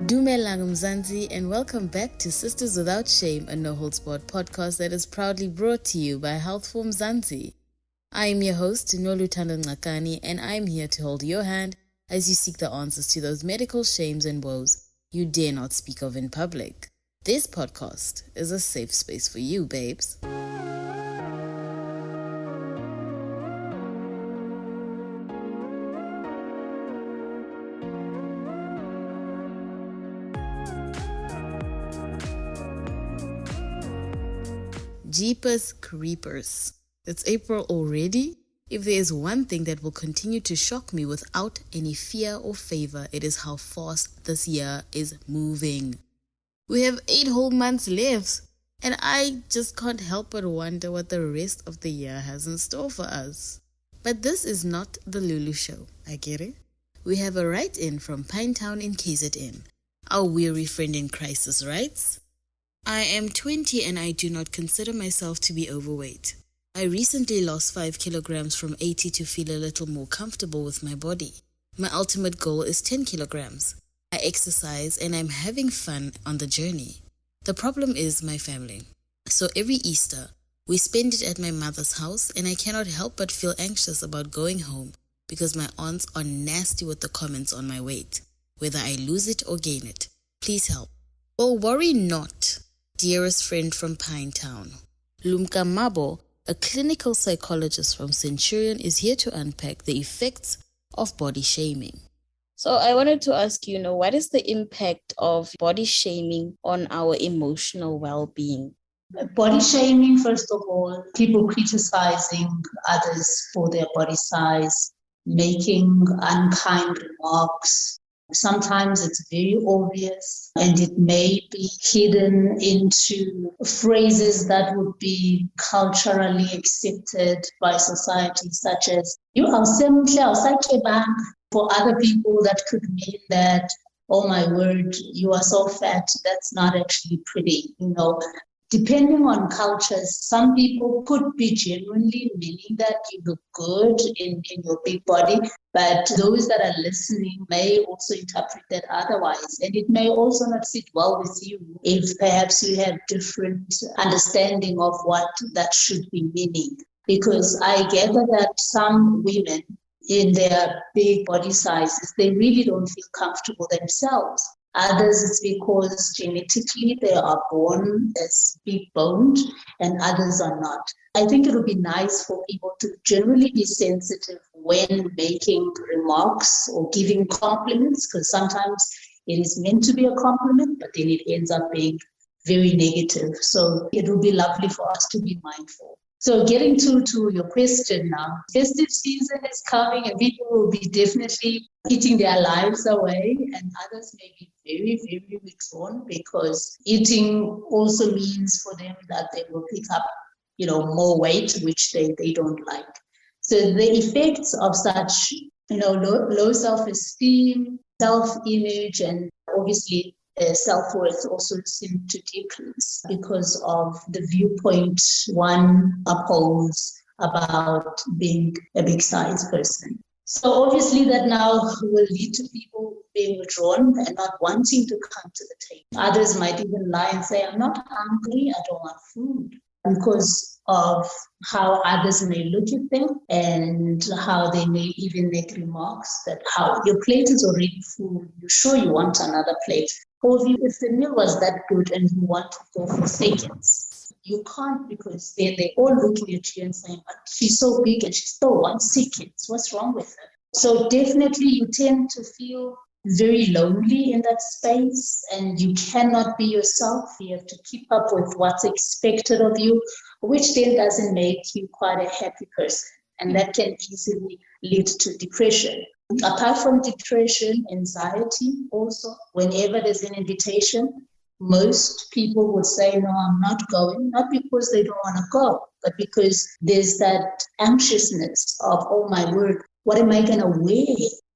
Dumelang Mzansi, and welcome back to Sisters Without Shame, a no-holds-barred podcast that is proudly brought to you by Health for Mzansi. I am your host, Nolutando Ngakani, and I am here to hold your hand as you seek the answers to those medical shames and woes you dare not speak of in public. This podcast is a safe space for you, babes. Jeepers creepers. It's April already? If there is one thing that will continue to shock me without any fear or favor, it is how fast this year is moving. We have 8 whole months left, and I just can't help but wonder what the rest of the year has in store for us. But this is not the Lulu Show, I get it? We have a write-in from Pinetown in KZN. Our weary friend in crisis writes, I am 20 and I do not consider myself to be overweight. I recently lost 5 kilograms from 80 to feel a little more comfortable with my body. My ultimate goal is 10 kilograms. I exercise and I'm having fun on the journey. The problem is my family. So every Easter, we spend it at my mother's house and I cannot help but feel anxious about going home because my aunts are nasty with the comments on my weight, whether I lose it or gain it. Please help. Well, worry not, dearest friend from Pinetown. Lumka Mabo, a clinical psychologist from Centurion, is here to unpack the effects of body shaming. So I wanted to ask you, what is the impact of body shaming on our emotional well-being? Body shaming, first of all, people criticizing others for their body size, making unkind remarks. Sometimes it's very obvious and it may be hidden into phrases that would be culturally accepted by society, such as, you are simple, for other people that could mean that, oh my word, you are so fat, that's not actually pretty, Depending on cultures, some people could be genuinely meaning that you look good in your big body, but those that are listening may also interpret that otherwise. And it may also not sit well with you if perhaps you have different understanding of what that should be meaning. Because I gather that some women in their big body sizes, they really don't feel comfortable themselves. Others, it's because genetically they are born as big boned and others are not. I think it would be nice for people to generally be sensitive when making remarks or giving compliments, because sometimes it is meant to be a compliment, but then it ends up being very negative. So it would be lovely for us to be mindful. So getting to your question now, festive season is coming and people will be definitely eating their lives away, and others may be very, very withdrawn because eating also means for them that they will pick up, more weight, which they don't like. So the effects of such, low self-esteem, self-image, and obviously self-worth also seem to decrease because of the viewpoint one upholds about being a big size person. So obviously that now will lead to people being withdrawn and not wanting to come to the table. Others might even lie and say, I'm not hungry, I don't want food, because of how others may look at them and how they may even make remarks that how your plate is already full, you're sure you want another plate. Or if the meal was that good and you want to go for seconds, you can't, because they're all looking at you and saying, but she's so big and she still wants seconds. What's wrong with her? So definitely you tend to feel very lonely in that space and you cannot be yourself. You have to keep up with what's expected of you, which then doesn't make you quite a happy person. And that can easily lead to depression. Apart from depression, anxiety also, whenever there's an invitation, most people would say, no, I'm not going, not because they don't want to go, but because there's that anxiousness of, oh my word, what am I going to wear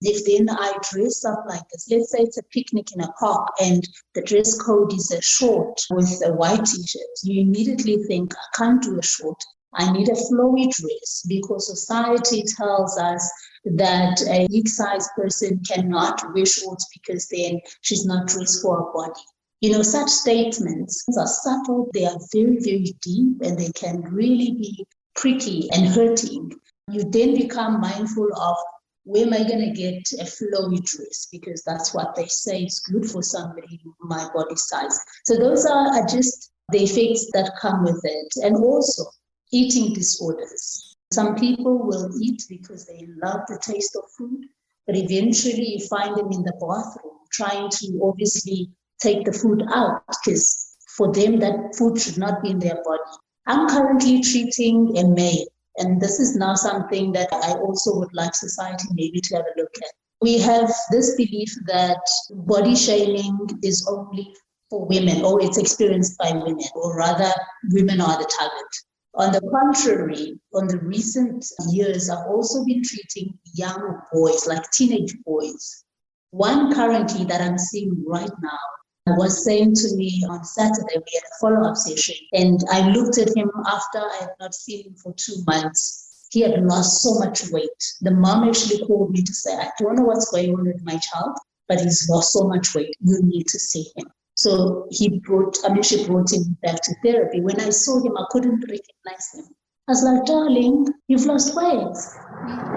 if then I dress up like this? Let's say it's a picnic in a park and the dress code is a short with a white t-shirt. You immediately think, I can't do a short. I need a flowy dress, because society tells us that a big size person cannot wear shorts because then she's not dressed for her body. Such statements are subtle, they are very, very deep, and they can really be pricky and hurting. You then become mindful of, where am I going to get a flowy dress? Because that's what they say is good for somebody my body size. So those are just the effects that come with it. And also eating disorders. Some people will eat because they love the taste of food, but eventually you find them in the bathroom trying to obviously take the food out, because for them that food should not be in their body. I'm currently treating a male. And this is now something that I also would like society maybe to have a look at. We have this belief that body shaming is only for women, or it's experienced by women, or rather women are the target. On the contrary, on the recent years, I've also been treating young boys, like teenage boys. One currently that I'm seeing right now was saying to me on Saturday, we had a follow-up session, and I looked at him after I had not seen him for 2 months. He had lost so much weight. The mom actually called me to say, I don't know what's going on with my child, but he's lost so much weight. You need to see him. So she brought him back to therapy. When I saw him, I couldn't recognize him. I was like, darling, you've lost weight.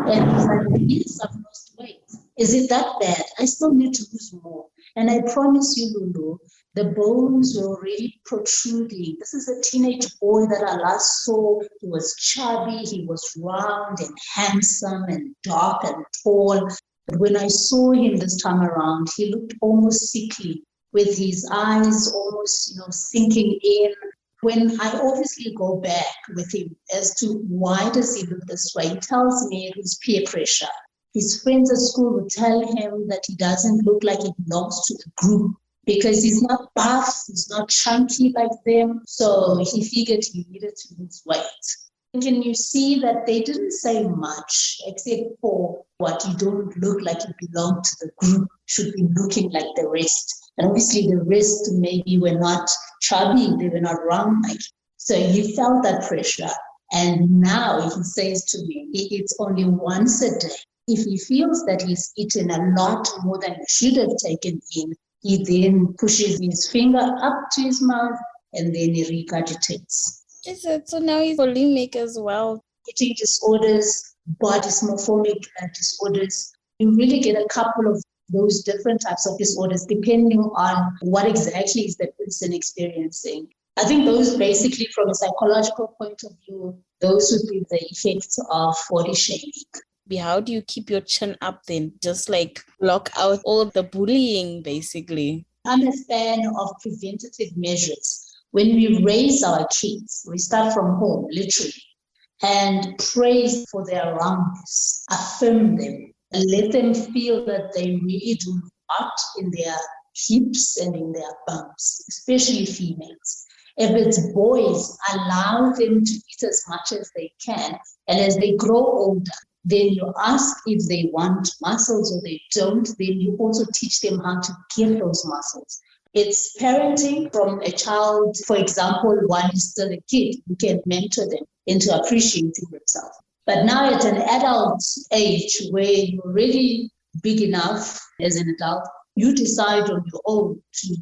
And he's like, yes, I've lost weight. Is it that bad? I still need to lose more. And I promise you, Lulu, the bones were already protruding. This is a teenage boy that I last saw. He was chubby, he was round and handsome and dark and tall. But when I saw him this time around, he looked almost sickly, with his eyes almost, sinking in. When I obviously go back with him as to why does he look this way, he tells me it was peer pressure. His friends at school would tell him that he doesn't look like he belongs to the group because he's not buff, he's not chunky like them. So he figured he needed to lose weight. Can you see that they didn't say much except for what you don't look like you belong to the group, should be looking like the rest. And obviously the rest maybe were not chubby, they were not round like him. So he felt that pressure. And now he says to me, he eats only once a day. If he feels that he's eaten a lot more than he should have taken in, he then pushes his finger up to his mouth and then he regurgitates. Is it? So now he's bulimic as well. Eating disorders, body dysmorphic disorders. You really get a couple of those different types of disorders depending on what exactly is the person experiencing. I think those basically, from a psychological point of view, those would be the effects of body shaming. How do you keep your chin up then? Just like block out all of the bullying, basically. I'm a fan of preventative measures. When we raise our kids, we start from home, literally, and praise for their roundness, affirm them, and let them feel that they really do not in their hips and in their bumps, especially females. If it's boys, allow them to eat as much as they can. And as they grow older, then you ask if they want muscles or they don't. Then you also teach them how to get those muscles. It's parenting from a child. For example, one is still a kid. You can mentor them into appreciating themselves. But now at an adult age where you're already big enough as an adult, you decide on your own to,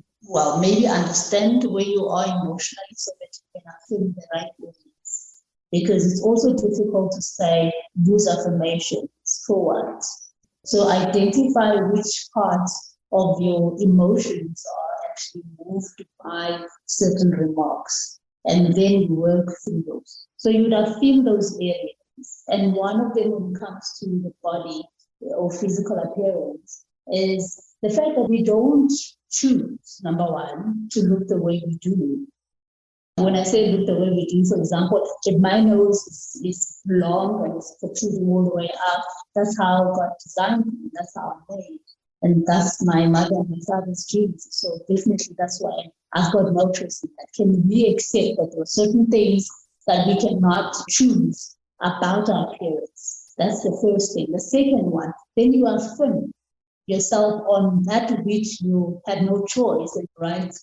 maybe understand where you are emotionally so that you can affirm the right audience. Because it's also difficult to say, use affirmations for what. So identify which parts of your emotions are actually moved by certain remarks, and then you work through those. So you would affirm those areas. And one of them, when it comes to the body or physical appearance, is the fact that we don't choose, number one, to look the way we do. When I say look the way we do, for example, if my nose is long and it's protruding all the way up, that's how God designed me, that's how I'm made. And that's my mother and my father's genes. So definitely that's why I've got no choice in that. Can we accept that there are certain things that we cannot choose about our appearance? That's the first thing. The second one, then you affirm yourself on that which you had no choice, right?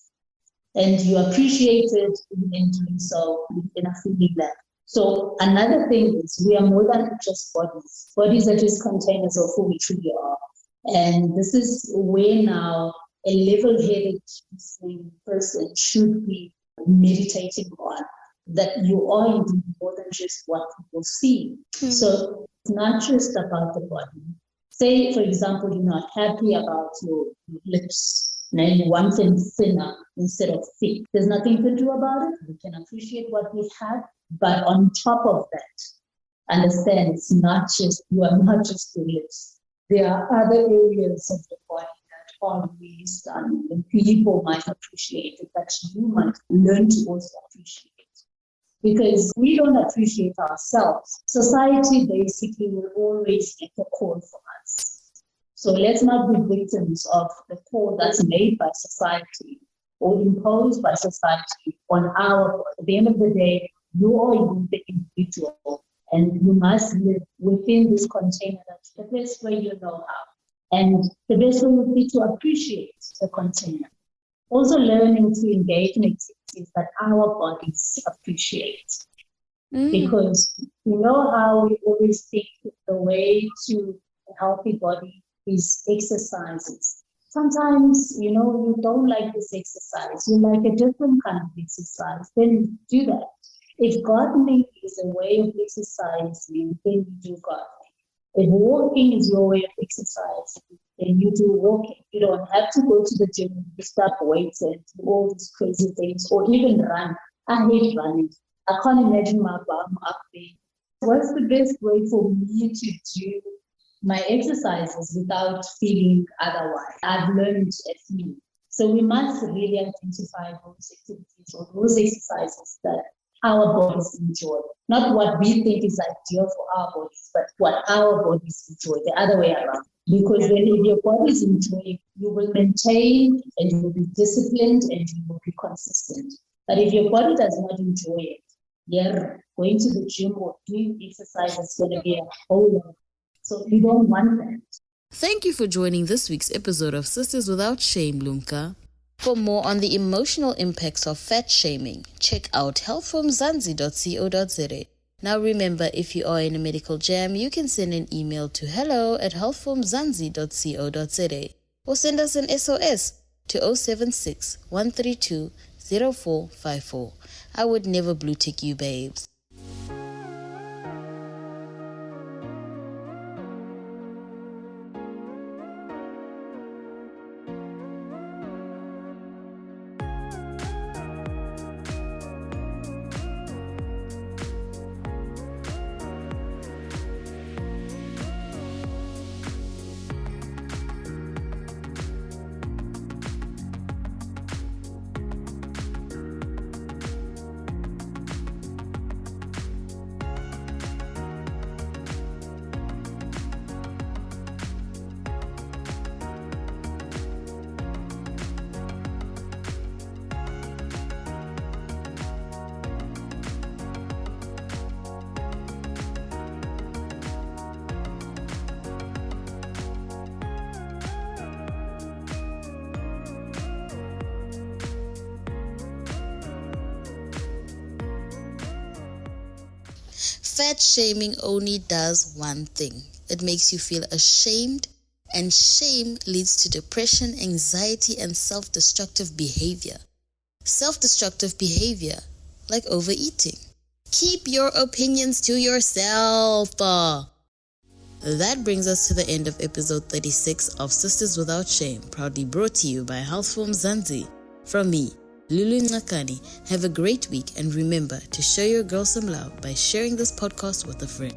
And you appreciate it in doing so, in affirming that. So another thing is we are more than just bodies. Bodies are just containers of who we truly are. And this is where now a level-headed listening person should be meditating on, that you are indeed more than just what people see. So it's not just about the body. Say, for example, you're not happy about your lips, and you want them thinner instead of thick. There's nothing to do about it. We can appreciate what we have, but on top of that, understand it's not just, you are not just your lips. There are other areas of the body that are really stunning, and people might appreciate it, but you might learn to also appreciate it. Because we don't appreciate ourselves. Society basically will always make a call for us. So let's not be victims of the call that's made by society or imposed by society on our body. At the end of the day, you are the individual, and you must live within this container. That's the best way you know how. And the best way would be to appreciate the container. Also learning to engage in activities that our bodies appreciate. Because you know how we always think the way to a healthy body is exercises. Sometimes, you don't like this exercise. You like a different kind of exercise. Then do that. If gardening is a way of exercising, then you do gardening. If walking is your way of exercising, then you do walking. You don't have to go to the gym, lift up weights and do all these crazy things, or even run. I hate running. I can't imagine my bum up there. What's the best way for me to do my exercises without feeling otherwise? I've learned a few. So we must really identify those activities or those exercises that our bodies enjoy. Not what we think is ideal for our bodies, but what our bodies enjoy, the other way around. Because then if your bodies enjoy it, you will maintain and you will be disciplined and you will be consistent. But if your body does not enjoy it, going to the gym or doing exercise is going to be a whole lot. So you don't want that. Thank you for joining this week's episode of Sisters Without Shame, Lumka. For more on the emotional impacts of fat shaming, check out healthformzansi.co.za. Now remember, if you are in a medical jam, you can send an email to hello@healthformzansi.co.za or send us an SOS to 076 132 0454. I would never blue tick you, babes. Fat shaming only does one thing. It makes you feel ashamed, and shame leads to depression, anxiety, and self-destructive behavior. Self-destructive behavior, like overeating. Keep your opinions to yourself. That brings us to the end of episode 36 of Sisters Without Shame, proudly brought to you by Healthform Zanzi. From me, Lulu Ngakani. Have a great week, and remember to show your girl some love by sharing this podcast with a friend.